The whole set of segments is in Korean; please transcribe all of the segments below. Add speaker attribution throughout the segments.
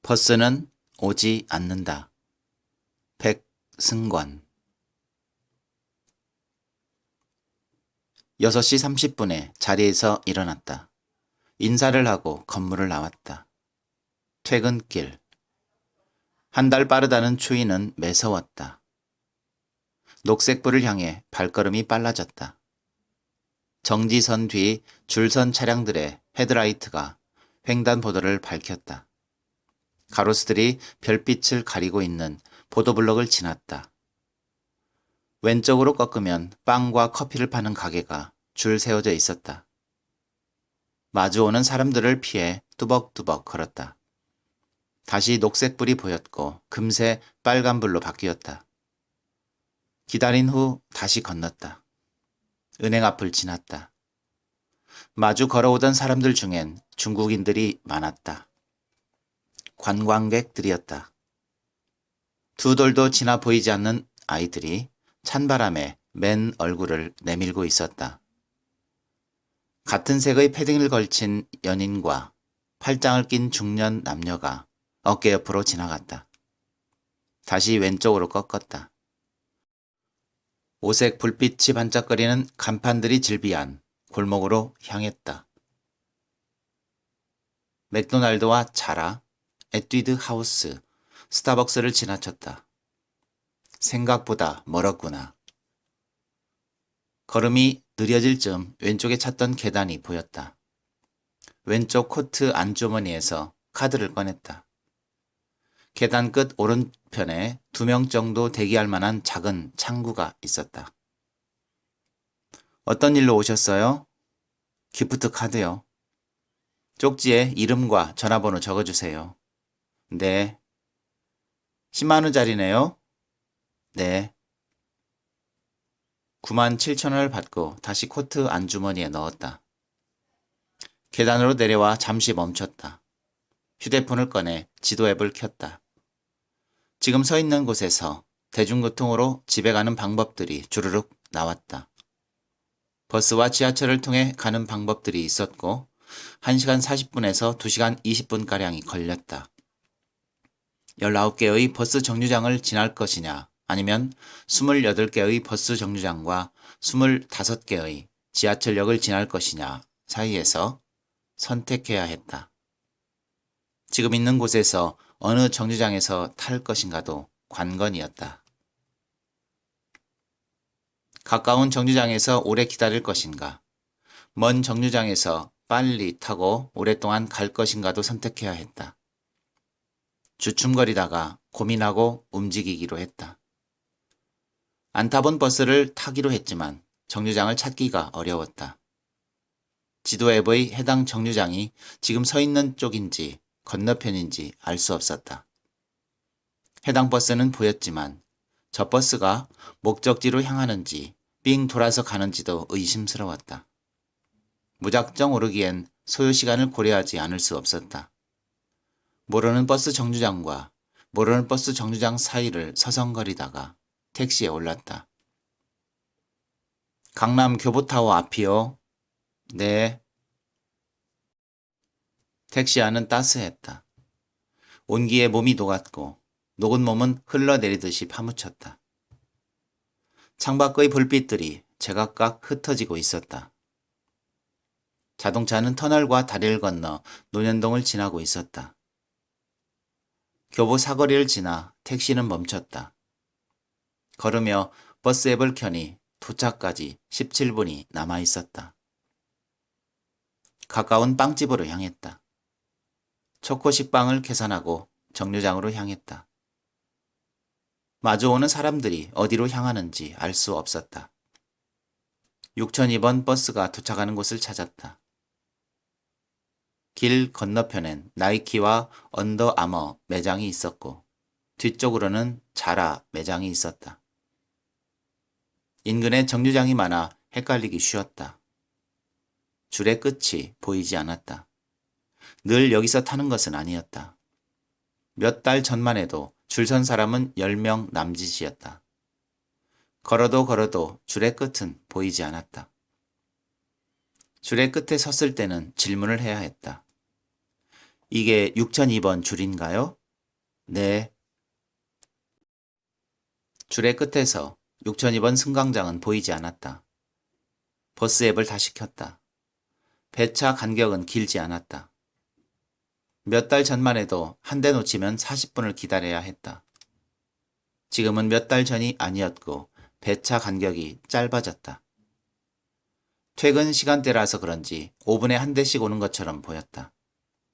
Speaker 1: 버스는 오지 않는다. 백승권. 6시 30분에 자리에서 일어났다. 인사를 하고 건물을 나왔다. 퇴근길. 한 달 빠르다는 추위는 매서웠다. 녹색불을 향해 발걸음이 빨라졌다. 정지선 뒤 줄선 차량들의 헤드라이트가 횡단보도를 밝혔다. 가로수들이 별빛을 가리고 있는 보도블럭을 지났다. 왼쪽으로 꺾으면 빵과 커피를 파는 가게가 줄 세워져 있었다. 마주오는 사람들을 피해 뚜벅뚜벅 걸었다. 다시 녹색불이 보였고 금세 빨간불로 바뀌었다. 기다린 후 다시 건넜다. 은행 앞을 지났다. 마주 걸어오던 사람들 중엔 중국인들이 많았다. 관광객들이었다. 두 돌도 지나 보이지 않는 아이들이 찬바람에 맨 얼굴을 내밀고 있었다. 같은 색의 패딩을 걸친 연인과 팔짱을 낀 중년 남녀가 어깨 옆으로 지나갔다. 다시 왼쪽으로 꺾었다. 오색 불빛이 반짝거리는 간판들이 질비한 골목으로 향했다. 맥도날드와 자라, 에뛰드 하우스, 스타벅스를 지나쳤다. 생각보다 멀었구나. 걸음이 느려질 즈음 왼쪽에 찾던 계단이 보였다. 왼쪽 코트 안주머니에서 카드를 꺼냈다. 계단 끝 오른편에 2명 정도 대기할 만한 작은 창구가 있었다. 어떤 일로 오셨어요? 기프트 카드요. 쪽지에 이름과 전화번호 적어주세요. 네. 10만 원짜리네요? 네. 9만 7천 원을 받고 다시 코트 안주머니에 넣었다. 계단으로 내려와 잠시 멈췄다. 휴대폰을 꺼내 지도 앱을 켰다. 지금 서 있는 곳에서 대중교통으로 집에 가는 방법들이 주르륵 나왔다. 버스와 지하철을 통해 가는 방법들이 있었고 1시간 40분에서 2시간 20분가량이 걸렸다. 19개의 버스 정류장을 지날 것이냐 아니면 28개의 버스 정류장과 25개의 지하철역을 지날 것이냐 사이에서 선택해야 했다. 지금 있는 곳에서 어느 정류장에서 탈 것인가도 관건이었다. 가까운 정류장에서 오래 기다릴 것인가, 먼 정류장에서 빨리 타고 오랫동안 갈 것인가도 선택해야 했다. 주춤거리다가 고민하고 움직이기로 했다. 안 타본 버스를 타기로 했지만 정류장을 찾기가 어려웠다. 지도 앱의 해당 정류장이 지금 서 있는 쪽인지 건너편인지 알 수 없었다. 해당 버스는 보였지만 저 버스가 목적지로 향하는지 삥 돌아서 가는지도 의심스러웠다. 무작정 오르기엔 소요시간을 고려하지 않을 수 없었다. 모르는 버스 정류장과 모르는 버스 정류장 사이를 서성거리다가 택시에 올랐다. 강남 교보타워 앞이요. 네. 택시 안은 따스했다. 온기에 몸이 녹았고 녹은 몸은 흘러내리듯이 파묻혔다. 창밖의 불빛들이 제각각 흩어지고 있었다. 자동차는 터널과 다리를 건너 논현동을 지나고 있었다. 교보 사거리를 지나 택시는 멈췄다. 걸으며 버스 앱을 켜니 도착까지 17분이 남아 있었다. 가까운 빵집으로 향했다. 초코식빵을 계산하고 정류장으로 향했다. 마주오는 사람들이 어디로 향하는지 알 수 없었다. 6002번 버스가 도착하는 곳을 찾았다. 길 건너편엔 나이키와 언더아머 매장이 있었고 뒤쪽으로는 자라 매장이 있었다. 인근에 정류장이 많아 헷갈리기 쉬웠다. 줄의 끝이 보이지 않았다. 늘 여기서 타는 것은 아니었다. 몇 달 전만 해도 줄 선 사람은 10명 남짓이었다. 걸어도 줄의 끝은 보이지 않았다. 줄의 끝에 섰을 때는 질문을 해야 했다. 이게 6002번 줄인가요? 네. 줄의 끝에서 6002번 승강장은 보이지 않았다. 버스 앱을 다시 켰다. 배차 간격은 길지 않았다. 몇 달 전만 해도 한 대 놓치면 40분을 기다려야 했다. 지금은 몇 달 전이 아니었고 배차 간격이 짧아졌다. 퇴근 시간대라서 그런지 5분에 한 대씩 오는 것처럼 보였다.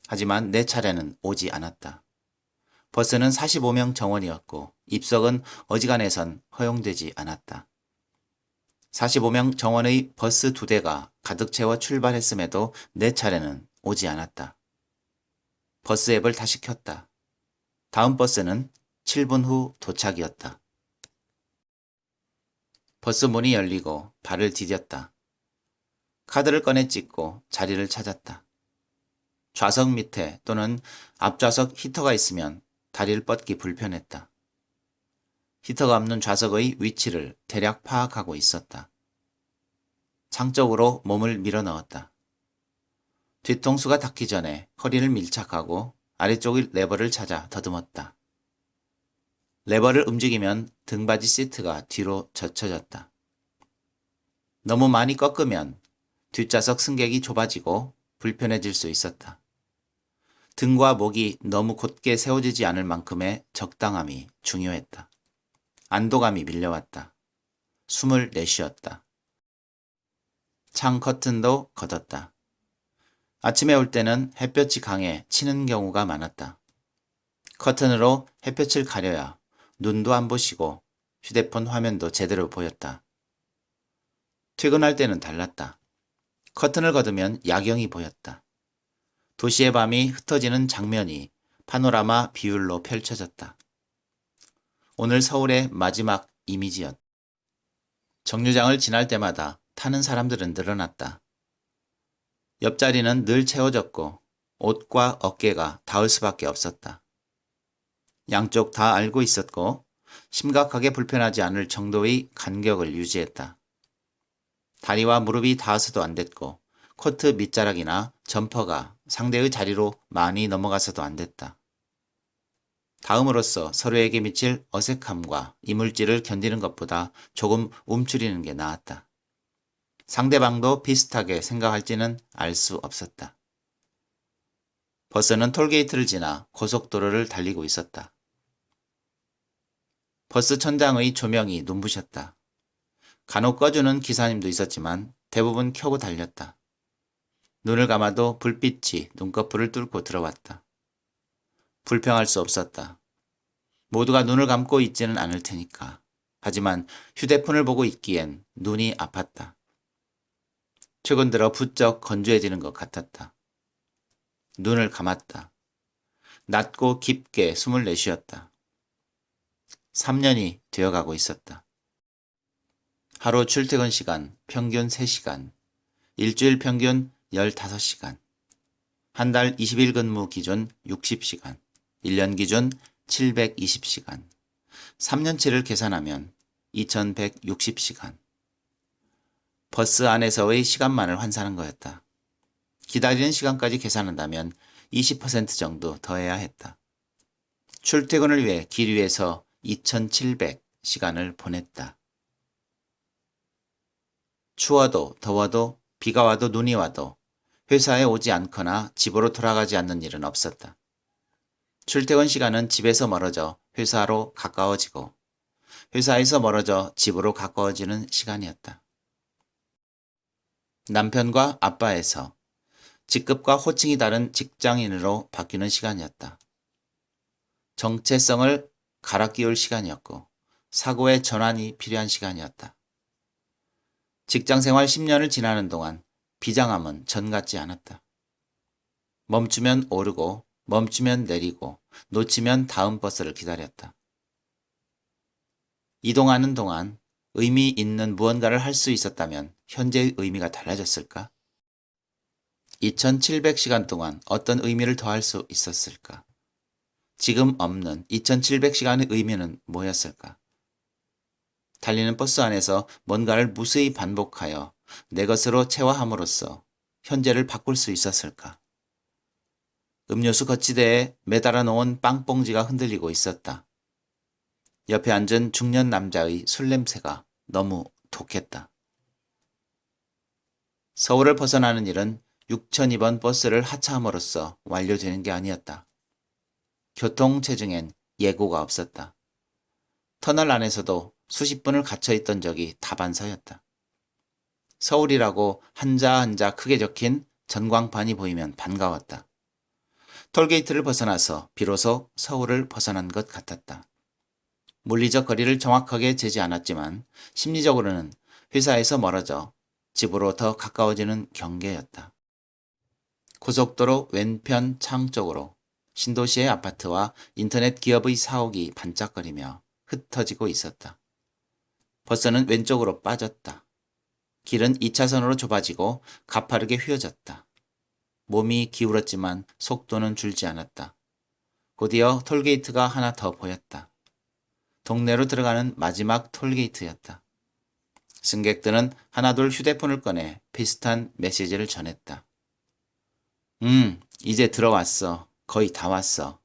Speaker 1: 하지만 내 차례는 오지 않았다. 버스는 45명 정원이었고 입석은 어지간해선 허용되지 않았다. 45명 정원의 버스 2대가 가득 채워 출발했음에도 내 차례는 오지 않았다. 버스 앱을 다시 켰다. 다음 버스는 7분 후 도착이었다. 버스 문이 열리고 발을 디뎠다. 카드를 꺼내 찍고 자리를 찾았다. 좌석 밑에 또는 앞좌석 히터가 있으면 다리를 뻗기 불편했다. 히터가 없는 좌석의 위치를 대략 파악하고 있었다. 창 쪽으로 몸을 밀어 넣었다. 뒤통수가 닿기 전에 허리를 밀착하고 아래쪽의 레버를 찾아 더듬었다. 레버를 움직이면 등받이 시트가 뒤로 젖혀졌다. 너무 많이 꺾으면 뒷좌석 승객이 좁아지고 불편해질 수 있었다. 등과 목이 너무 곧게 세워지지 않을 만큼의 적당함이 중요했다. 안도감이 밀려왔다. 숨을 내쉬었다. 창 커튼도 걷었다. 아침에 올 때는 햇볕이 강해 치는 경우가 많았다. 커튼으로 햇볕을 가려야 눈도 안 부시고 휴대폰 화면도 제대로 보였다. 퇴근할 때는 달랐다. 커튼을 걷으면 야경이 보였다. 도시의 밤이 흩어지는 장면이 파노라마 비율로 펼쳐졌다. 오늘 서울의 마지막 이미지였다. 정류장을 지날 때마다 타는 사람들은 늘어났다. 옆자리는 늘 채워졌고 옷과 어깨가 닿을 수밖에 없었다. 양쪽 다 알고 있었고 심각하게 불편하지 않을 정도의 간격을 유지했다. 다리와 무릎이 닿아서도 안 됐고 코트 밑자락이나 점퍼가 상대의 자리로 많이 넘어가서도 안 됐다. 다음으로써 서로에게 미칠 어색함과 이물질을 견디는 것보다 조금 움츠리는 게 나았다. 상대방도 비슷하게 생각할지는 알 수 없었다. 버스는 톨게이트를 지나 고속도로를 달리고 있었다. 버스 천장의 조명이 눈부셨다. 간혹 꺼주는 기사님도 있었지만 대부분 켜고 달렸다. 눈을 감아도 불빛이 눈꺼풀을 뚫고 들어왔다. 불평할 수 없었다. 모두가 눈을 감고 있지는 않을 테니까. 하지만 휴대폰을 보고 있기엔 눈이 아팠다. 최근 들어 부쩍 건조해지는 것 같았다. 눈을 감았다. 낮고 깊게 숨을 내쉬었다. 3년이 되어가고 있었다. 하루 출퇴근 시간 평균 3시간, 일주일 평균 15시간, 한 달 20일 근무 기준 60시간, 1년 기준 720시간, 3년치를 계산하면 2160시간. 버스 안에서의 시간만을 환산한 거였다. 기다리는 시간까지 계산한다면 20% 정도 더해야 했다. 출퇴근을 위해 길 위에서 2700시간을 보냈다. 추워도 더워도 비가 와도 눈이 와도 회사에 오지 않거나 집으로 돌아가지 않는 일은 없었다. 출퇴근 시간은 집에서 멀어져 회사로 가까워지고 회사에서 멀어져 집으로 가까워지는 시간이었다. 남편과 아빠에서 직급과 호칭이 다른 직장인으로 바뀌는 시간이었다. 정체성을 갈아 끼울 시간이었고 사고의 전환이 필요한 시간이었다. 직장생활 10년을 지나는 동안 비장함은 전 같지 않았다. 멈추면 오르고 멈추면 내리고 놓치면 다음 버스를 기다렸다. 이동하는 동안 의미 있는 무언가를 할 수 있었다면 현재의 의미가 달라졌을까? 2700시간 동안 어떤 의미를 더할 수 있었을까? 지금 없는 2700시간의 의미는 뭐였을까? 달리는 버스 안에서 뭔가를 무수히 반복하여 내 것으로 체화함으로써 현재를 바꿀 수 있었을까? 음료수 거치대에 매달아 놓은 빵봉지가 흔들리고 있었다. 옆에 앉은 중년 남자의 술 냄새가 너무 독했다. 서울을 벗어나는 일은 6002번 버스를 하차함으로써 완료되는 게 아니었다. 교통체증엔 예고가 없었다. 터널 안에서도 수십 분을 갇혀있던 적이 다반사였다. 서울이라고 한자 한자 크게 적힌 전광판이 보이면 반가웠다. 톨게이트를 벗어나서 비로소 서울을 벗어난 것 같았다. 물리적 거리를 정확하게 재지 않았지만 심리적으로는 회사에서 멀어져 집으로 더 가까워지는 경계였다. 고속도로 왼편 창 쪽으로 신도시의 아파트와 인터넷 기업의 사옥이 반짝거리며 흩어지고 있었다. 버스는 왼쪽으로 빠졌다. 길은 2차선으로 좁아지고 가파르게 휘어졌다. 몸이 기울었지만 속도는 줄지 않았다. 곧이어 톨게이트가 하나 더 보였다. 동네로 들어가는 마지막 톨게이트였다. 승객들은 하나둘 휴대폰을 꺼내 비슷한 메시지를 전했다. 이제 들어왔어. 거의 다 왔어.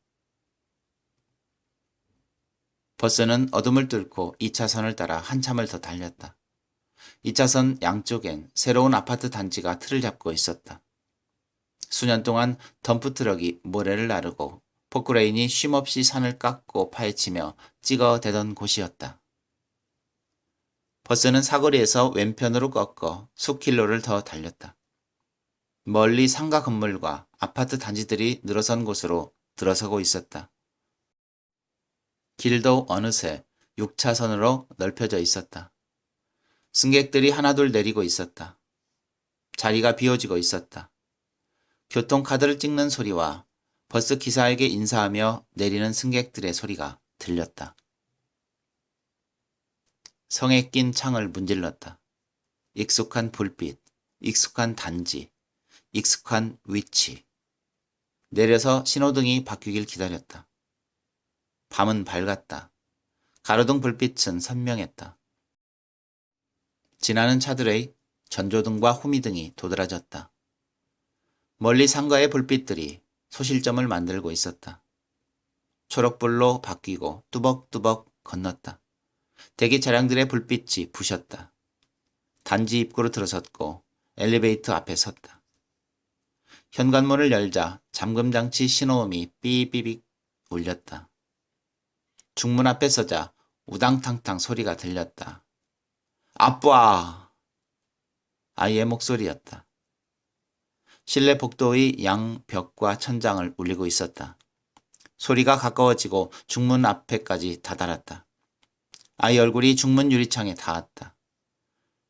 Speaker 1: 버스는 어둠을 뚫고 2차선을 따라 한참을 더 달렸다. 2차선 양쪽엔 새로운 아파트 단지가 틀을 잡고 있었다. 수년 동안 덤프트럭이 모래를 나르고 포크레인이 쉼없이 산을 깎고 파헤치며 찍어대던 곳이었다. 버스는 사거리에서 왼편으로 꺾어 수킬로를 더 달렸다. 멀리 상가 건물과 아파트 단지들이 늘어선 곳으로 들어서고 있었다. 길도 어느새 6차선으로 넓혀져 있었다. 승객들이 하나둘 내리고 있었다. 자리가 비워지고 있었다. 교통카드를 찍는 소리와 버스 기사에게 인사하며 내리는 승객들의 소리가 들렸다. 성에 낀 창을 문질렀다. 익숙한 불빛, 익숙한 단지, 익숙한 위치. 내려서 신호등이 바뀌길 기다렸다. 밤은 밝았다. 가로등 불빛은 선명했다. 지나는 차들의 전조등과 후미등이 도드라졌다. 멀리 상가의 불빛들이 소실점을 만들고 있었다. 초록불로 바뀌고 뚜벅뚜벅 건넜다. 대기 차량들의 불빛이 부셨다. 단지 입구로 들어섰고 엘리베이터 앞에 섰다. 현관문을 열자 잠금장치 신호음이 삐삐빅 울렸다. 중문 앞에 서자 우당탕탕 소리가 들렸다. 아빠! 아이의 목소리였다. 실내 복도의 양 벽과 천장을 울리고 있었다. 소리가 가까워지고 중문 앞에까지 다다랐다. 아이 얼굴이 중문 유리창에 닿았다.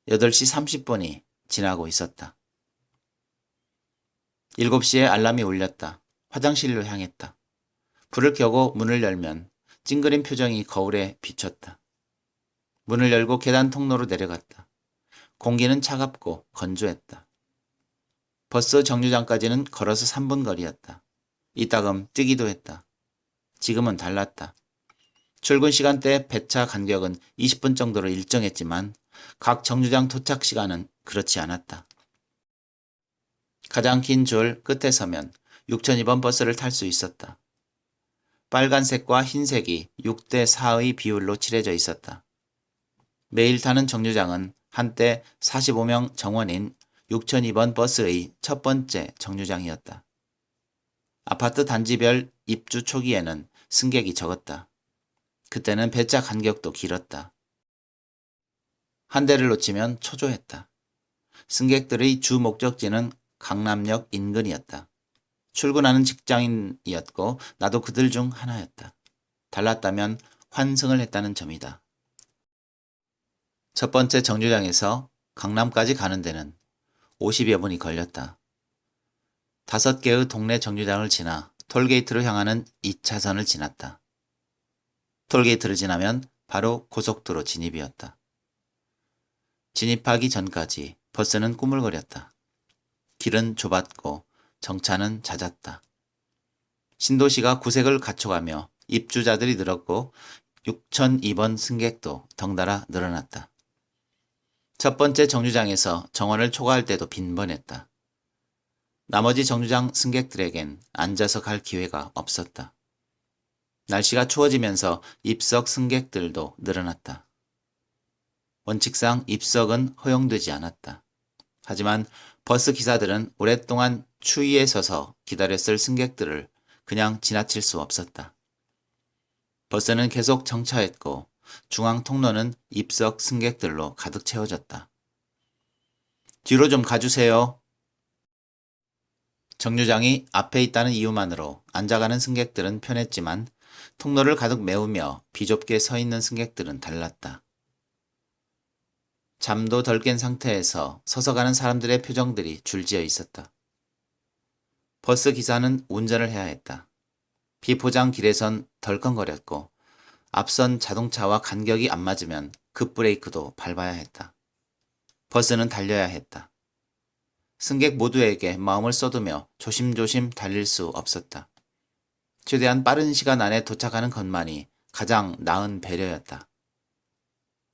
Speaker 1: 8시 30분이 지나고 있었다. 7시에 알람이 울렸다. 화장실로 향했다. 불을 켜고 문을 열면 찡그린 표정이 거울에 비쳤다. 문을 열고 계단 통로로 내려갔다. 공기는 차갑고 건조했다. 버스 정류장까지는 걸어서 3분 거리였다. 이따금 뛰기도 했다. 지금은 달랐다. 출근 시간대 배차 간격은 20분 정도로 일정했지만 각 정류장 도착 시간은 그렇지 않았다. 가장 긴 줄 끝에 서면 6002번 버스를 탈 수 있었다. 빨간색과 흰색이 6대 4의 비율로 칠해져 있었다. 매일 타는 정류장은 한때 45명 정원인 6002번 버스의 첫 번째 정류장이었다. 아파트 단지별 입주 초기에는 승객이 적었다. 그때는 배차 간격도 길었다. 한 대를 놓치면 초조했다. 승객들의 주 목적지는 강남역 인근이었다. 출근하는 직장인이었고 나도 그들 중 하나였다. 달랐다면 환승을 했다는 점이다. 첫 번째 정류장에서 강남까지 가는 데는 50여 분이 걸렸다. 5개의 동네 정류장을 지나 톨게이트로 향하는 2차선을 지났다. 톨게이트를 지나면 바로 고속도로 진입이었다. 진입하기 전까지 버스는 꾸물거렸다. 길은 좁았고 정차는 잦았다. 신도시가 구색을 갖춰가며 입주자들이 늘었고 6002번 승객도 덩달아 늘어났다. 첫 번째 정류장에서 정원을 초과할 때도 빈번했다. 나머지 정류장 승객들에겐 앉아서 갈 기회가 없었다. 날씨가 추워지면서 입석 승객들도 늘어났다. 원칙상 입석은 허용되지 않았다. 하지만 버스 기사들은 오랫동안 추위에 서서 기다렸을 승객들을 그냥 지나칠 수 없었다. 버스는 계속 정차했고 중앙 통로는 입석 승객들로 가득 채워졌다. 뒤로 좀 가주세요. 정류장이 앞에 있다는 이유만으로 앉아가는 승객들은 편했지만 통로를 가득 메우며 비좁게 서 있는 승객들은 달랐다. 잠도 덜 깬 상태에서 서서 가는 사람들의 표정들이 줄지어 있었다. 버스 기사는 운전을 해야 했다. 비포장 길에선 덜컹거렸고 앞선 자동차와 간격이 안 맞으면 급브레이크도 밟아야 했다. 버스는 달려야 했다. 승객 모두에게 마음을 쏟으며 조심조심 달릴 수 없었다. 최대한 빠른 시간 안에 도착하는 것만이 가장 나은 배려였다.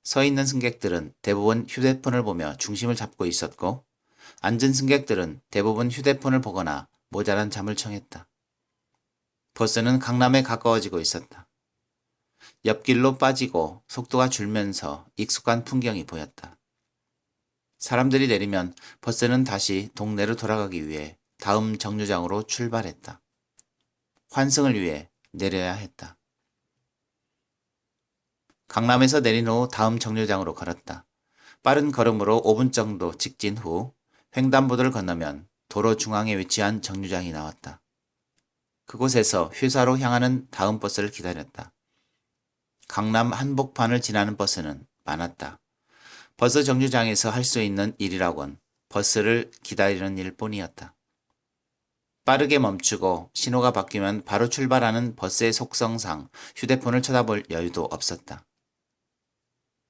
Speaker 1: 서 있는 승객들은 대부분 휴대폰을 보며 중심을 잡고 있었고 앉은 승객들은 대부분 휴대폰을 보거나 모자란 잠을 청했다. 버스는 강남에 가까워지고 있었다. 옆길로 빠지고 속도가 줄면서 익숙한 풍경이 보였다. 사람들이 내리면 버스는 다시 동네로 돌아가기 위해 다음 정류장으로 출발했다. 환승을 위해 내려야 했다. 강남에서 내린 후 다음 정류장으로 걸었다. 빠른 걸음으로 5분 정도 직진 후 횡단보도를 건너면 도로 중앙에 위치한 정류장이 나왔다. 그곳에서 회사로 향하는 다음 버스를 기다렸다. 강남 한복판을 지나는 버스는 많았다. 버스 정류장에서 할 수 있는 일이라곤 버스를 기다리는 일뿐이었다. 빠르게 멈추고 신호가 바뀌면 바로 출발하는 버스의 속성상 휴대폰을 쳐다볼 여유도 없었다.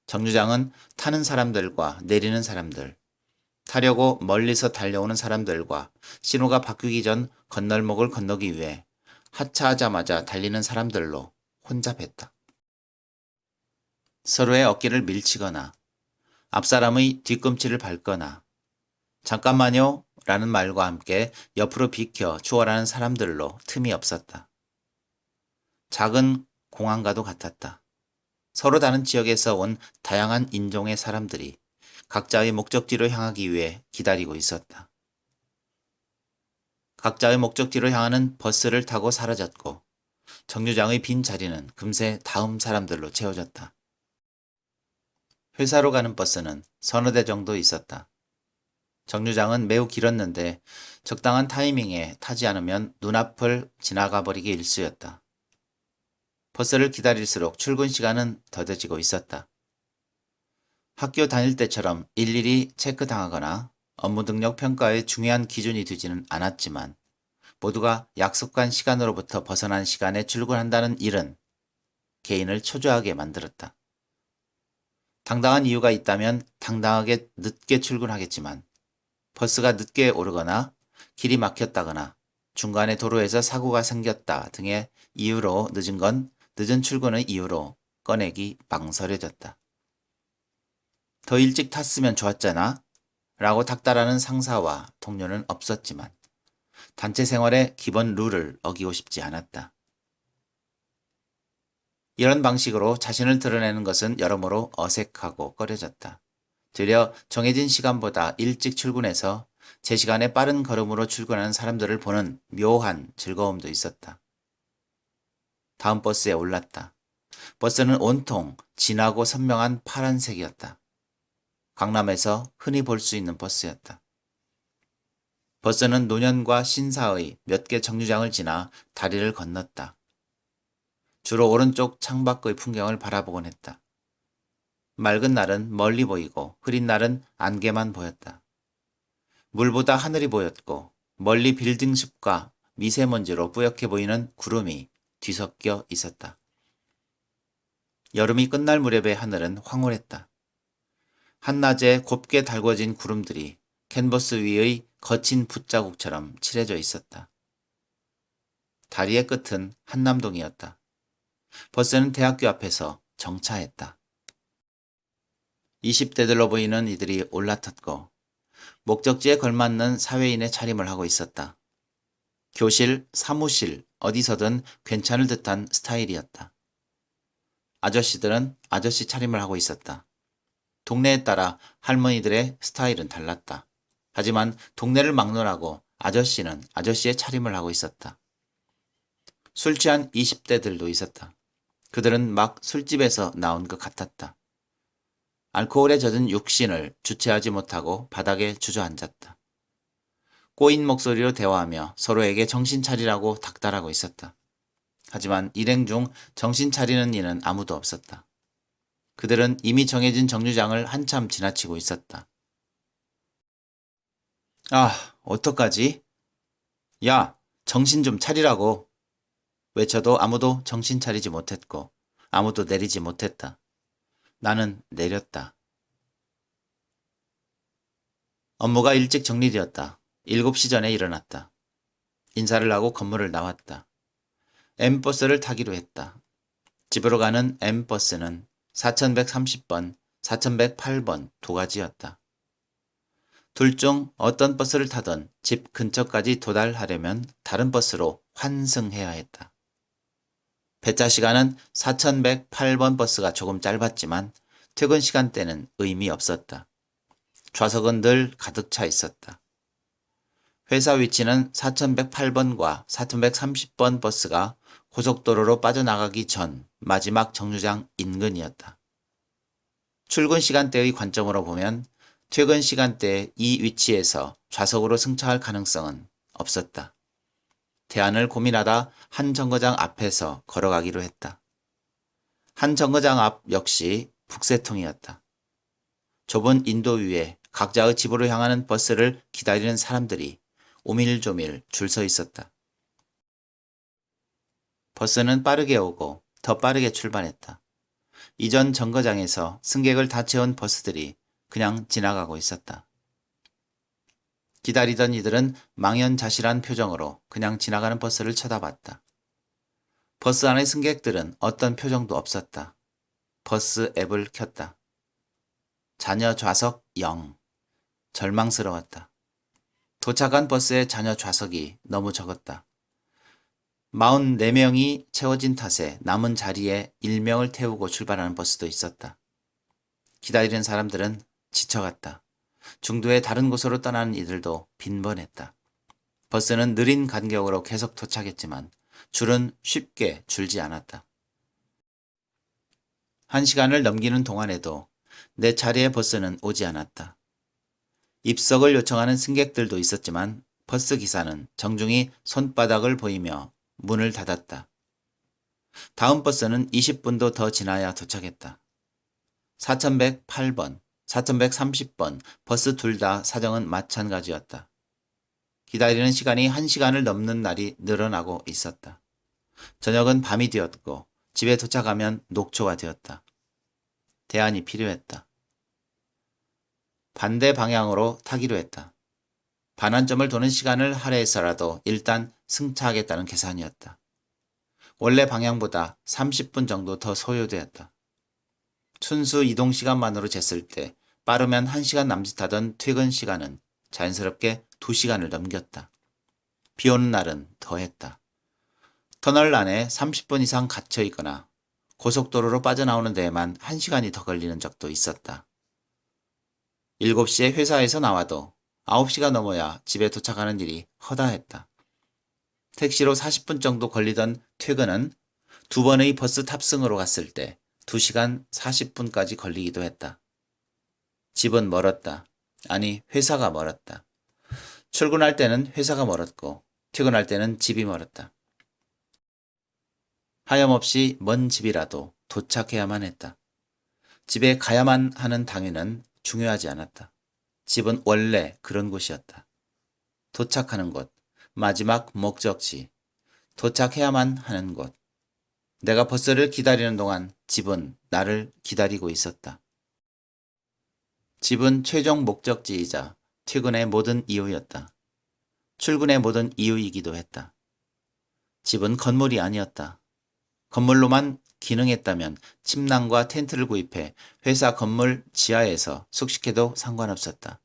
Speaker 1: 정류장은 타는 사람들과 내리는 사람들, 타려고 멀리서 달려오는 사람들과 신호가 바뀌기 전 건널목을 건너기 위해 하차하자마자 달리는 사람들로 혼잡했다. 서로의 어깨를 밀치거나 앞사람의 뒤꿈치를 밟거나 잠깐만요 라는 말과 함께 옆으로 비켜 추월하는 사람들로 틈이 없었다. 작은 공항과도 같았다. 서로 다른 지역에서 온 다양한 인종의 사람들이 각자의 목적지로 향하기 위해 기다리고 있었다. 각자의 목적지로 향하는 버스를 타고 사라졌고 정류장의 빈 자리는 금세 다음 사람들로 채워졌다. 회사로 가는 버스는 서너 대 정도 있었다. 정류장은 매우 길었는데 적당한 타이밍에 타지 않으면 눈앞을 지나가 버리기 일쑤였다. 버스를 기다릴수록 출근 시간은 더뎌지고 있었다. 학교 다닐 때처럼 일일이 체크당하거나 업무 능력 평가의 중요한 기준이 되지는 않았지만 모두가 약속한 시간으로부터 벗어난 시간에 출근한다는 일은 개인을 초조하게 만들었다. 당당한 이유가 있다면 당당하게 늦게 출근하겠지만 버스가 늦게 오르거나 길이 막혔다거나 중간에 도로에서 사고가 생겼다 등의 이유로 늦은 건 늦은 출근의 이유로 꺼내기 망설여졌다. 더 일찍 탔으면 좋았잖아 라고 닥달하는 상사와 동료는 없었지만 단체 생활의 기본 룰을 어기고 싶지 않았다. 이런 방식으로 자신을 드러내는 것은 여러모로 어색하고 꺼려졌다. 되려 정해진 시간보다 일찍 출근해서 제 시간에 빠른 걸음으로 출근하는 사람들을 보는 묘한 즐거움도 있었다. 다음 버스에 올랐다. 버스는 온통 진하고 선명한 파란색이었다. 강남에서 흔히 볼 수 있는 버스였다. 버스는 노년과 신사의 몇 개 정류장을 지나 다리를 건넜다. 주로 오른쪽 창밖의 풍경을 바라보곤 했다. 맑은 날은 멀리 보이고 흐린 날은 안개만 보였다. 물보다 하늘이 보였고 멀리 빌딩 숲과 미세먼지로 뿌옇게 보이는 구름이 뒤섞여 있었다. 여름이 끝날 무렵의 하늘은 황홀했다. 한낮에 곱게 달궈진 구름들이 캔버스 위의 거친 붓자국처럼 칠해져 있었다. 다리의 끝은 한남동이었다. 버스는 대학교 앞에서 정차했다. 20대들로 보이는 이들이 올라탔고 목적지에 걸맞는 사회인의 차림을 하고 있었다. 교실, 사무실, 어디서든 괜찮을 듯한 스타일이었다. 아저씨들은 아저씨 차림을 하고 있었다. 동네에 따라 할머니들의 스타일은 달랐다. 하지만 동네를 막론하고 아저씨는 아저씨의 차림을 하고 있었다. 술 취한 20대들도 있었다. 그들은 막 술집에서 나온 것 같았다. 알코올에 젖은 육신을 주체하지 못하고 바닥에 주저앉았다. 꼬인 목소리로 대화하며 서로에게 정신 차리라고 닥달하고 있었다. 하지만 일행 중 정신 차리는 이는 아무도 없었다. 그들은 이미 정해진 정류장을 한참 지나치고 있었다. 아, 어떡하지? 야, 정신 좀 차리라고. 외쳐도 아무도 정신 차리지 못했고 아무도 내리지 못했다. 나는 내렸다. 업무가 일찍 정리되었다. 7시 전에 일어났다. 인사를 하고 건물을 나왔다. M버스를 타기로 했다. 집으로 가는 M버스는 4130번, 4108번 두 가지였다. 둘 중 어떤 버스를 타던 집 근처까지 도달하려면 다른 버스로 환승해야 했다. 배차 시간은 4108번 버스가 조금 짧았지만 퇴근 시간대는 의미 없었다. 좌석은 늘 가득 차 있었다. 회사 위치는 4108번과 4130번 버스가 고속도로로 빠져나가기 전 마지막 정류장 인근이었다. 출근 시간대의 관점으로 보면 퇴근 시간대에 이 위치에서 좌석으로 승차할 가능성은 없었다. 대안을 고민하다 한 정거장 앞에서 걸어가기로 했다. 한 정거장 앞 역시 북새통이었다. 좁은 인도 위에 각자의 집으로 향하는 버스를 기다리는 사람들이 오밀조밀 줄 서 있었다. 버스는 빠르게 오고 더 빠르게 출발했다. 이전 정거장에서 승객을 다 채운 버스들이 그냥 지나가고 있었다. 기다리던 이들은 망연자실한 표정으로 그냥 지나가는 버스를 쳐다봤다. 버스 안의 승객들은 어떤 표정도 없었다. 버스 앱을 켰다. 자녀 좌석 0. 절망스러웠다. 도착한 버스의 자녀 좌석이 너무 적었다. 44명이 채워진 탓에 남은 자리에 1명을 태우고 출발하는 버스도 있었다. 기다리는 사람들은 지쳐갔다. 중도의 다른 곳으로 떠나는 이들도 빈번했다. 버스는 느린 간격으로 계속 도착했지만 줄은 쉽게 줄지 않았다. 1시간을 넘기는 동안에도 내 차례의 버스는 오지 않았다. 입석을 요청하는 승객들도 있었지만 버스 기사는 정중히 손바닥을 보이며 문을 닫았다. 다음 버스는 20분도 더 지나야 도착했다. 4108번, 4130번 버스 둘 다 사정은 마찬가지였다. 기다리는 시간이 1시간을 넘는 날이 늘어나고 있었다. 저녁은 밤이 되었고 집에 도착하면 녹초가 되었다. 대안이 필요했다. 반대 방향으로 타기로 했다. 반환점을 도는 시간을 할애해서라도 일단 승차하겠다는 계산이었다. 원래 방향보다 30분 정도 더 소요되었다. 순수 이동 시간만으로 쟀을 때 빠르면 1시간 남짓하던 퇴근 시간은 자연스럽게 2시간을 넘겼다. 비 오는 날은 더했다. 터널 안에 30분 이상 갇혀 있거나 고속도로로 빠져나오는 데에만 1시간이 더 걸리는 적도 있었다. 7시에 회사에서 나와도 9시가 넘어야 집에 도착하는 일이 허다했다. 택시로 40분 정도 걸리던 퇴근은 2번의 버스 탑승으로 갔을 때 2시간 40분까지 걸리기도 했다. 집은 멀었다. 아니, 회사가 멀었다. 출근할 때는 회사가 멀었고 퇴근할 때는 집이 멀었다. 하염없이 먼 집이라도 도착해야만 했다. 집에 가야만 하는 당일은 중요하지 않았다. 집은 원래 그런 곳이었다. 도착하는 곳, 마지막 목적지, 도착해야만 하는 곳. 내가 버스를 기다리는 동안 집은 나를 기다리고 있었다. 집은 최종 목적지이자 퇴근의 모든 이유였다. 출근의 모든 이유이기도 했다. 집은 건물이 아니었다. 건물로만 기능했다면 침낭과 텐트를 구입해 회사 건물 지하에서 숙식해도 상관없었다.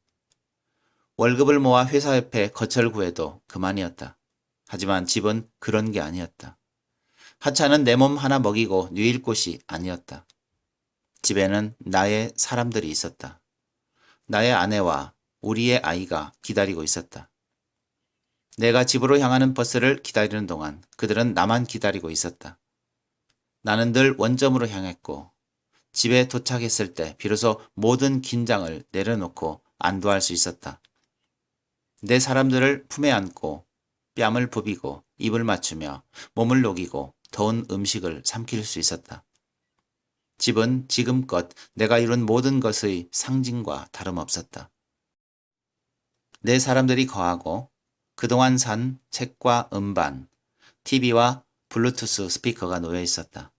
Speaker 1: 월급을 모아 회사 옆에 거처를 구해도 그만이었다. 하지만 집은 그런 게 아니었다. 하찮은 내 몸 하나 먹이고 누일 곳이 아니었다. 집에는 나의 사람들이 있었다. 나의 아내와 우리의 아이가 기다리고 있었다. 내가 집으로 향하는 버스를 기다리는 동안 그들은 나만 기다리고 있었다. 나는 늘 원점으로 향했고 집에 도착했을 때 비로소 모든 긴장을 내려놓고 안도할 수 있었다. 내 사람들을 품에 안고 뺨을 부비고 입을 맞추며 몸을 녹이고 더운 음식을 삼킬 수 있었다. 집은 지금껏 내가 이룬 모든 것의 상징과 다름없었다. 내 사람들이 거하고 그동안 산 책과 음반, TV와 블루투스 스피커가 놓여 있었다.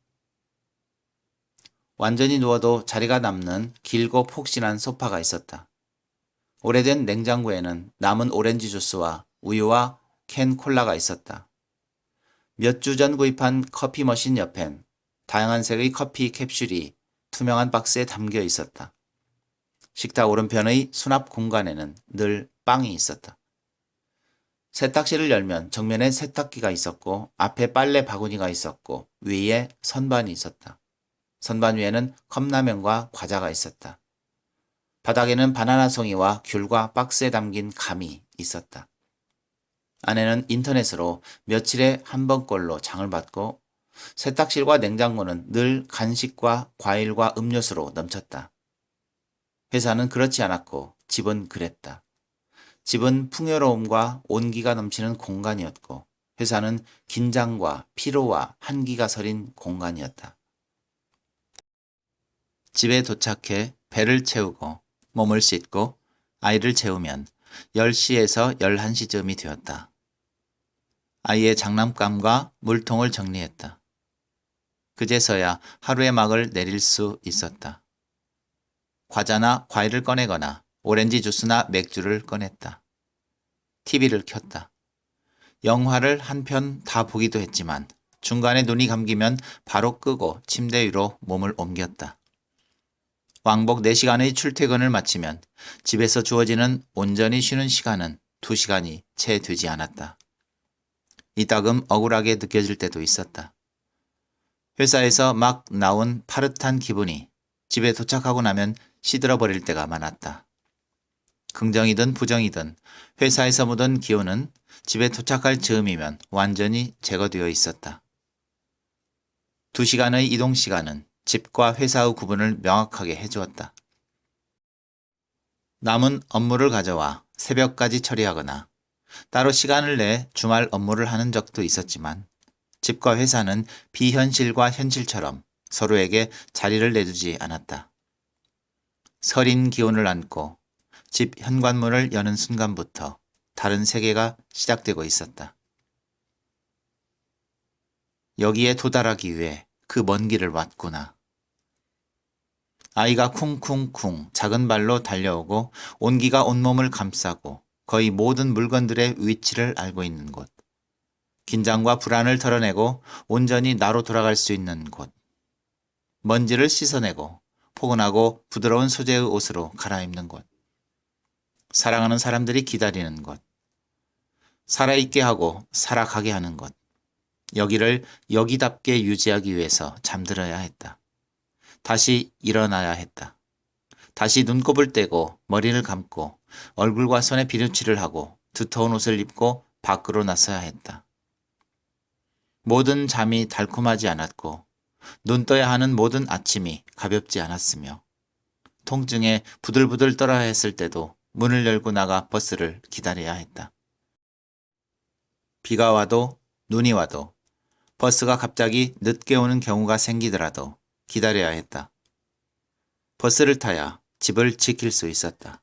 Speaker 1: 완전히 누워도 자리가 남는 길고 폭신한 소파가 있었다. 오래된 냉장고에는 남은 오렌지 주스와 우유와 캔 콜라가 있었다. 몇 주 전 구입한 커피 머신 옆엔 다양한 색의 커피 캡슐이 투명한 박스에 담겨 있었다. 식탁 오른편의 수납 공간에는 늘 빵이 있었다. 세탁실을 열면 정면에 세탁기가 있었고 앞에 빨래 바구니가 있었고 위에 선반이 있었다. 선반 위에는 컵라면과 과자가 있었다. 바닥에는 바나나 송이와 귤과 박스에 담긴 감이 있었다. 아내는 인터넷으로 며칠에 한 번꼴로 장을 받고 세탁실과 냉장고는 늘 간식과 과일과 음료수로 넘쳤다. 회사는 그렇지 않았고 집은 그랬다. 집은 풍요로움과 온기가 넘치는 공간이었고 회사는 긴장과 피로와 한기가 서린 공간이었다. 집에 도착해 배를 채우고 몸을 씻고 아이를 재우면 10시에서 11시쯤이 되었다. 아이의 장난감과 물통을 정리했다. 그제서야 하루의 막을 내릴 수 있었다. 과자나 과일을 꺼내거나 오렌지 주스나 맥주를 꺼냈다. TV를 켰다. 영화를 한 편 다 보기도 했지만 중간에 눈이 감기면 바로 끄고 침대 위로 몸을 옮겼다. 왕복 4시간의 출퇴근을 마치면 집에서 주어지는 온전히 쉬는 시간은 2시간이 채 되지 않았다. 이따금 억울하게 느껴질 때도 있었다. 회사에서 막 나온 파릇한 기분이 집에 도착하고 나면 시들어 버릴 때가 많았다. 긍정이든 부정이든 회사에서 묻은 기운은 집에 도착할 즈음이면 완전히 제거되어 있었다. 2시간의 이동 시간은 집과 회사의 구분을 명확하게 해주었다. 남은 업무를 가져와 새벽까지 처리하거나 따로 시간을 내 주말 업무를 하는 적도 있었지만 집과 회사는 비현실과 현실처럼 서로에게 자리를 내주지 않았다. 서린 기운을 안고 집 현관문을 여는 순간부터 다른 세계가 시작되고 있었다. 여기에 도달하기 위해 그 먼 길을 왔구나. 아이가 쿵쿵쿵 작은 발로 달려오고 온기가 온몸을 감싸고 거의 모든 물건들의 위치를 알고 있는 곳. 긴장과 불안을 털어내고 온전히 나로 돌아갈 수 있는 곳. 먼지를 씻어내고 포근하고 부드러운 소재의 옷으로 갈아입는 곳. 사랑하는 사람들이 기다리는 곳. 살아있게 하고 살아가게 하는 곳. 여기를 여기답게 유지하기 위해서 잠들어야 했다. 다시 일어나야 했다. 다시 눈곱을 떼고 머리를 감고 얼굴과 손에 비누칠을 하고 두터운 옷을 입고 밖으로 나서야 했다. 모든 잠이 달콤하지 않았고 눈 떠야 하는 모든 아침이 가볍지 않았으며 통증에 부들부들 떨어야 했을 때도 문을 열고 나가 버스를 기다려야 했다. 비가 와도 눈이 와도 버스가 갑자기 늦게 오는 경우가 생기더라도 기다려야 했다. 버스를 타야 집을 지킬 수 있었다.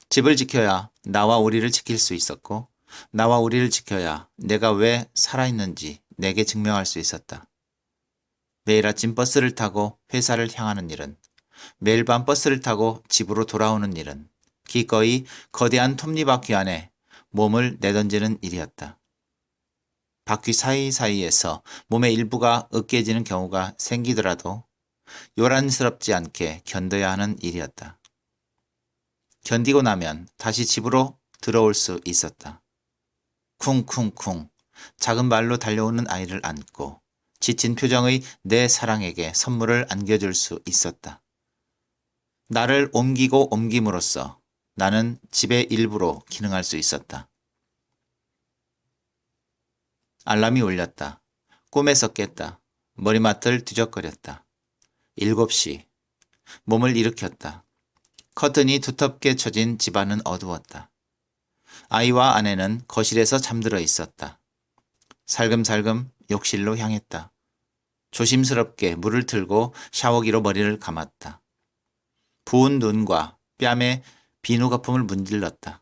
Speaker 1: 집을 지켜야 나와 우리를 지킬 수 있었고 나와 우리를 지켜야 내가 왜 살아있는지 내게 증명할 수 있었다. 매일 아침 버스를 타고 회사를 향하는 일은 매일 밤 버스를 타고 집으로 돌아오는 일은 기꺼이 거대한 톱니바퀴 안에 몸을 내던지는 일이었다. 바퀴 사이사이에서 몸의 일부가 으깨지는 경우가 생기더라도 요란스럽지 않게 견뎌야 하는 일이었다. 견디고 나면 다시 집으로 들어올 수 있었다. 쿵쿵쿵 작은 발로 달려오는 아이를 안고 지친 표정의 내 사랑에게 선물을 안겨줄 수 있었다. 나를 옮기고 옮김으로써 나는 집의 일부로 기능할 수 있었다. 알람이 울렸다. 꿈에서 깼다. 머리맡을 뒤적거렸다. 7시. 몸을 일으켰다. 커튼이 두텁게 쳐진 집안은 어두웠다. 아이와 아내는 거실에서 잠들어 있었다. 살금살금 욕실로 향했다. 조심스럽게 물을 틀고 샤워기로 머리를 감았다. 부은 눈과 뺨에 비누 거품을 문질렀다.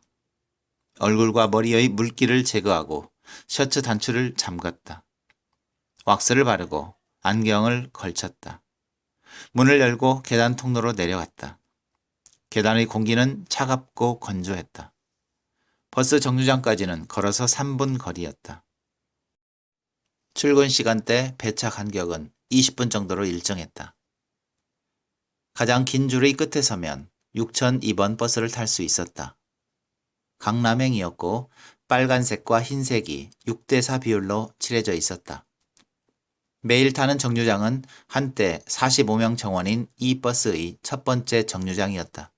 Speaker 1: 얼굴과 머리의 물기를 제거하고 셔츠 단추를 잠갔다. 왁스를 바르고 안경을 걸쳤다. 문을 열고 계단 통로로 내려갔다. 계단의 공기는 차갑고 건조했다. 버스 정류장까지는 걸어서 3분 거리였다. 출근 시간대 배차 간격은 20분 정도로 일정했다. 가장 긴 줄의 끝에 서면 6002번 버스를 탈 수 있었다. 강남행이었고 빨간색과 흰색이 6대4 비율로 칠해져 있었다. 매일 타는 정류장은 한때 45명 정원인 이 버스의 첫 번째 정류장이었다.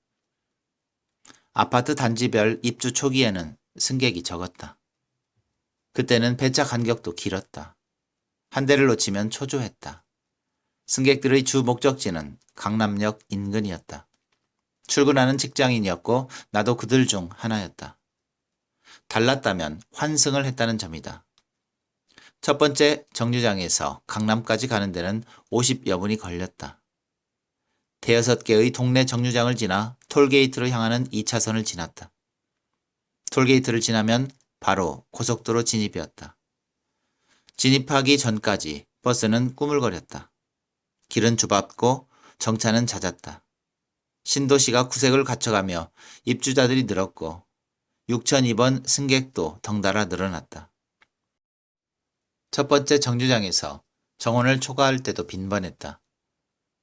Speaker 1: 아파트 단지별 입주 초기에는 승객이 적었다. 그때는 배차 간격도 길었다. 한 대를 놓치면 초조했다. 승객들의 주 목적지는 강남역 인근이었다. 출근하는 직장인이었고 나도 그들 중 하나였다. 달랐다면 환승을 했다는 점이다. 첫 번째 정류장에서 강남까지 가는 데는 50여 분이 걸렸다. 대여섯 개의 동네 정류장을 지나 톨게이트로 향하는 2차선을 지났다. 톨게이트를 지나면 바로 고속도로 진입이었다. 진입하기 전까지 버스는 꾸물거렸다. 길은 좁았고 정차는 잦았다. 신도시가 구색을 갖춰가며 입주자들이 늘었고 6002번 승객도 덩달아 늘어났다. 첫 번째 정류장에서 정원을 초과할 때도 빈번했다.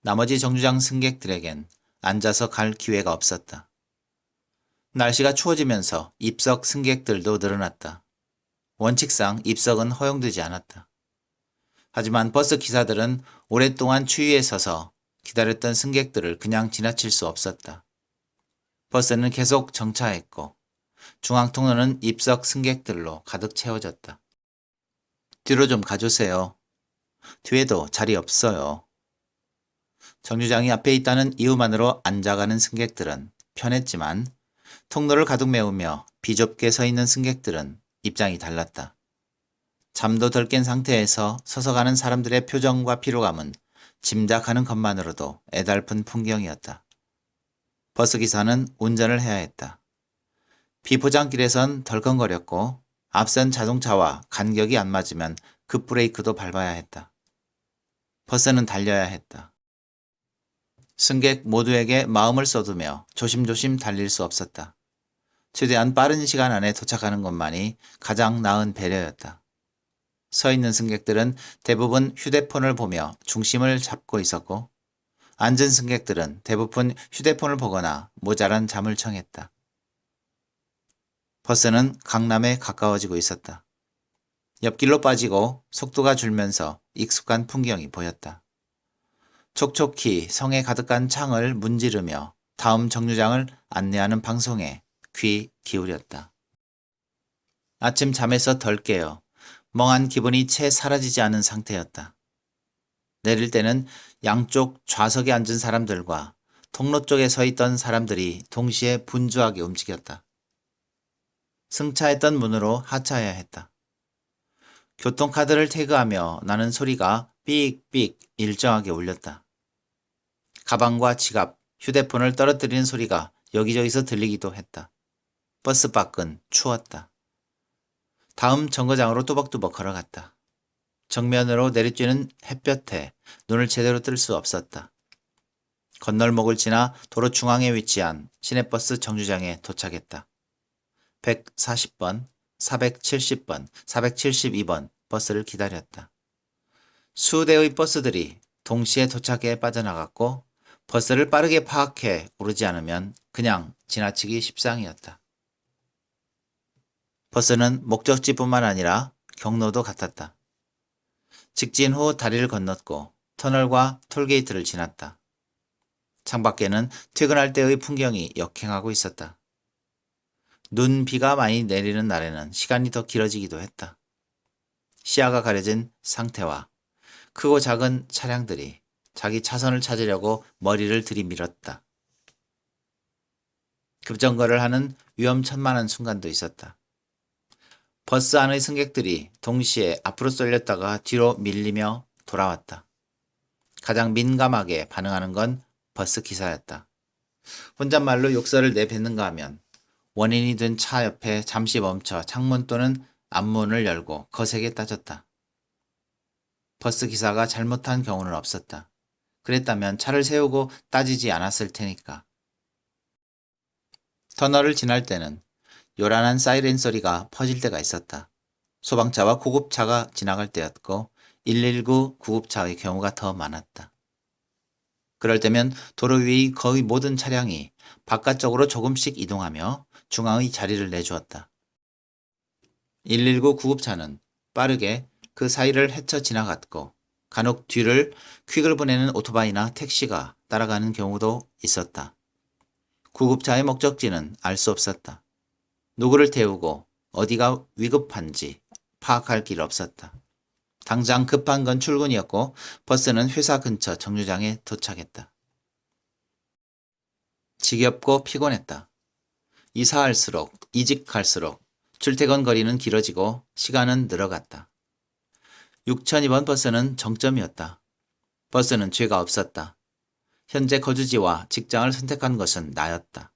Speaker 1: 나머지 정류장 승객들에겐 앉아서 갈 기회가 없었다. 날씨가 추워지면서 입석 승객들도 늘어났다. 원칙상 입석은 허용되지 않았다. 하지만 버스 기사들은 오랫동안 추위에 서서 기다렸던 승객들을 그냥 지나칠 수 없었다. 버스는 계속 정차했고 중앙통로는 입석 승객들로 가득 채워졌다. 뒤로 좀 가주세요. 뒤에도 자리 없어요. 정류장이 앞에 있다는 이유만으로 앉아가는 승객들은 편했지만 통로를 가득 메우며 비좁게 서 있는 승객들은 입장이 달랐다. 잠도 덜 깬 상태에서 서서 가는 사람들의 표정과 피로감은 짐작하는 것만으로도 애달픈 풍경이었다. 버스기사는 운전을 해야 했다. 비포장길에선 덜컹거렸고 앞선 자동차와 간격이 안 맞으면 급브레이크도 밟아야 했다. 버스는 달려야 했다. 승객 모두에게 마음을 쏟으며 조심조심 달릴 수 없었다. 최대한 빠른 시간 안에 도착하는 것만이 가장 나은 배려였다. 서 있는 승객들은 대부분 휴대폰을 보며 중심을 잡고 있었고 앉은 승객들은 대부분 휴대폰을 보거나 모자란 잠을 청했다. 버스는 강남에 가까워지고 있었다. 옆길로 빠지고 속도가 줄면서 익숙한 풍경이 보였다. 촉촉히 성에 가득한 창을 문지르며 다음 정류장을 안내하는 방송에 귀 기울였다. 아침 잠에서 덜 깨어 멍한 기분이 채 사라지지 않은 상태였다. 내릴 때는 양쪽 좌석에 앉은 사람들과 통로 쪽에 서 있던 사람들이 동시에 분주하게 움직였다. 승차했던 문으로 하차해야 했다. 교통카드를 태그하며 나는 소리가 삑삑 일정하게 울렸다. 가방과 지갑, 휴대폰을 떨어뜨리는 소리가 여기저기서 들리기도 했다. 버스 밖은 추웠다. 다음 정거장으로 또박또박 걸어갔다. 정면으로 내리쬐는 햇볕에 눈을 제대로 뜰 수 없었다. 건널목을 지나 도로 중앙에 위치한 시내버스 정류장에 도착했다. 140번, 470번, 472번 버스를 기다렸다. 수대의 버스들이 동시에 도착해 빠져나갔고 버스를 빠르게 파악해 오르지 않으면 그냥 지나치기 십상이었다. 버스는 목적지뿐만 아니라 경로도 같았다. 직진 후 다리를 건넜고 터널과 톨게이트를 지났다. 창밖에는 퇴근할 때의 풍경이 역행하고 있었다. 눈, 비가 많이 내리는 날에는 시간이 더 길어지기도 했다. 시야가 가려진 상태와 크고 작은 차량들이 자기 차선을 찾으려고 머리를 들이밀었다. 급정거를 하는 위험천만한 순간도 있었다. 버스 안의 승객들이 동시에 앞으로 쏠렸다가 뒤로 밀리며 돌아왔다. 가장 민감하게 반응하는 건 버스 기사였다. 혼잣말로 욕설을 내뱉는가 하면 원인이 된 차 옆에 잠시 멈춰 창문 또는 앞문을 열고 거세게 따졌다. 버스 기사가 잘못한 경우는 없었다. 그랬다면 차를 세우고 따지지 않았을 테니까. 터널을 지날 때는 요란한 사이렌 소리가 퍼질 때가 있었다. 소방차와 구급차가 지나갈 때였고 119 구급차의 경우가 더 많았다. 그럴 때면 도로 위의 거의 모든 차량이 바깥쪽으로 조금씩 이동하며 중앙의 자리를 내주었다. 119 구급차는 빠르게 그 사이를 헤쳐 지나갔고 간혹 뒤를 퀵을 보내는 오토바이나 택시가 따라가는 경우도 있었다. 구급차의 목적지는 알 수 없었다. 누구를 태우고 어디가 위급한지 파악할 길 없었다. 당장 급한 건 출근이었고 버스는 회사 근처 정류장에 도착했다. 지겹고 피곤했다. 이사할수록 이직할수록 출퇴근 거리는 길어지고 시간은 늘어갔다. 6002번 버스는 정점이었다. 버스는 죄가 없었다. 현재 거주지와 직장을 선택한 것은 나였다.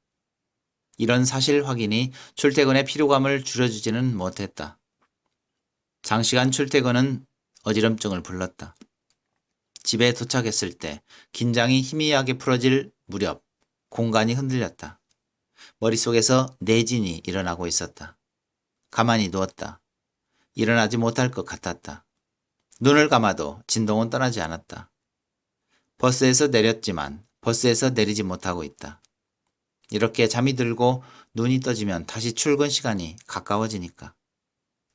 Speaker 1: 이런 사실 확인이 출퇴근의 피로감을 줄여주지는 못했다. 장시간 출퇴근은 어지럼증을 불렀다. 집에 도착했을 때 긴장이 희미하게 풀어질 무렵 공간이 흔들렸다. 머릿속에서 내진이 일어나고 있었다. 가만히 누웠다. 일어나지 못할 것 같았다. 눈을 감아도 진동은 떠나지 않았다. 버스에서 내렸지만 버스에서 내리지 못하고 있다. 이렇게 잠이 들고 눈이 떠지면 다시 출근 시간이 가까워지니까.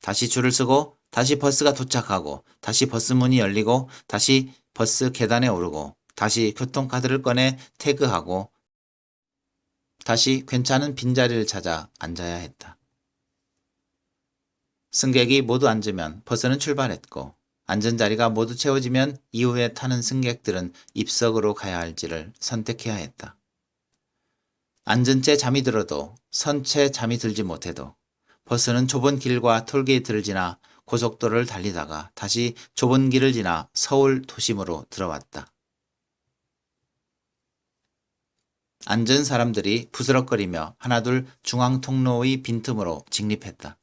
Speaker 1: 다시 줄을 서고 다시 버스가 도착하고 다시 버스 문이 열리고 다시 버스 계단에 오르고 다시 교통카드를 꺼내 태그하고 다시 괜찮은 빈자리를 찾아 앉아야 했다. 승객이 모두 앉으면 버스는 출발했고 앉은 자리가 모두 채워지면 이후에 타는 승객들은 입석으로 가야 할지를 선택해야 했다. 앉은 채 잠이 들어도 선 채 잠이 들지 못해도 버스는 좁은 길과 톨게이트를 지나 고속도로를 달리다가 다시 좁은 길을 지나 서울 도심으로 들어왔다. 앉은 사람들이 부스럭거리며 하나둘 중앙 통로의 빈틈으로 직립했다.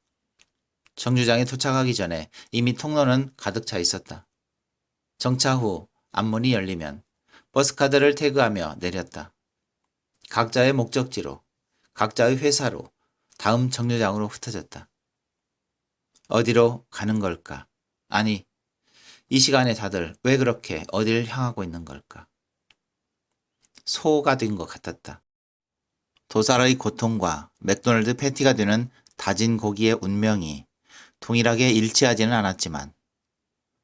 Speaker 1: 정류장에 도착하기 전에 이미 통로는 가득 차 있었다. 정차 후 앞문이 열리면 버스카드를 태그하며 내렸다. 각자의 목적지로, 각자의 회사로, 다음 정류장으로 흩어졌다. 어디로 가는 걸까? 아니, 이 시간에 다들 왜 그렇게 어디를 향하고 있는 걸까? 소가 된 것 같았다. 도살의 고통과 맥도날드 패티가 되는 다진 고기의 운명이 동일하게 일치하지는 않았지만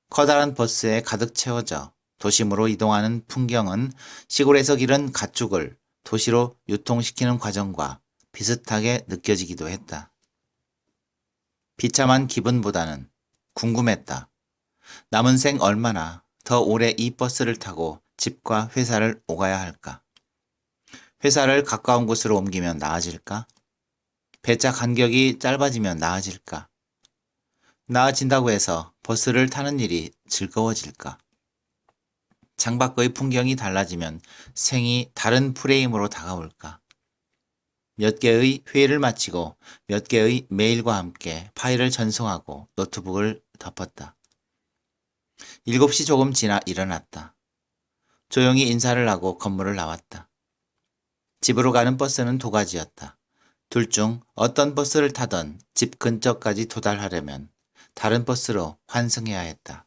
Speaker 1: 커다란 버스에 가득 채워져 도심으로 이동하는 풍경은 시골에서 기른 가축을 도시로 유통시키는 과정과 비슷하게 느껴지기도 했다. 비참한 기분보다는 궁금했다. 남은 생 얼마나 더 오래 이 버스를 타고 집과 회사를 오가야 할까? 회사를 가까운 곳으로 옮기면 나아질까? 배차 간격이 짧아지면 나아질까? 나아진다고 해서 버스를 타는 일이 즐거워질까? 창밖의 풍경이 달라지면 생이 다른 프레임으로 다가올까? 몇 개의 회의를 마치고 몇 개의 메일과 함께 파일을 전송하고 노트북을 덮었다. 7시 조금 지나 일어났다. 조용히 인사를 하고 건물을 나왔다. 집으로 가는 버스는 두 가지였다. 둘 중 어떤 버스를 타던 집 근처까지 도달하려면 다른 버스로 환승해야 했다.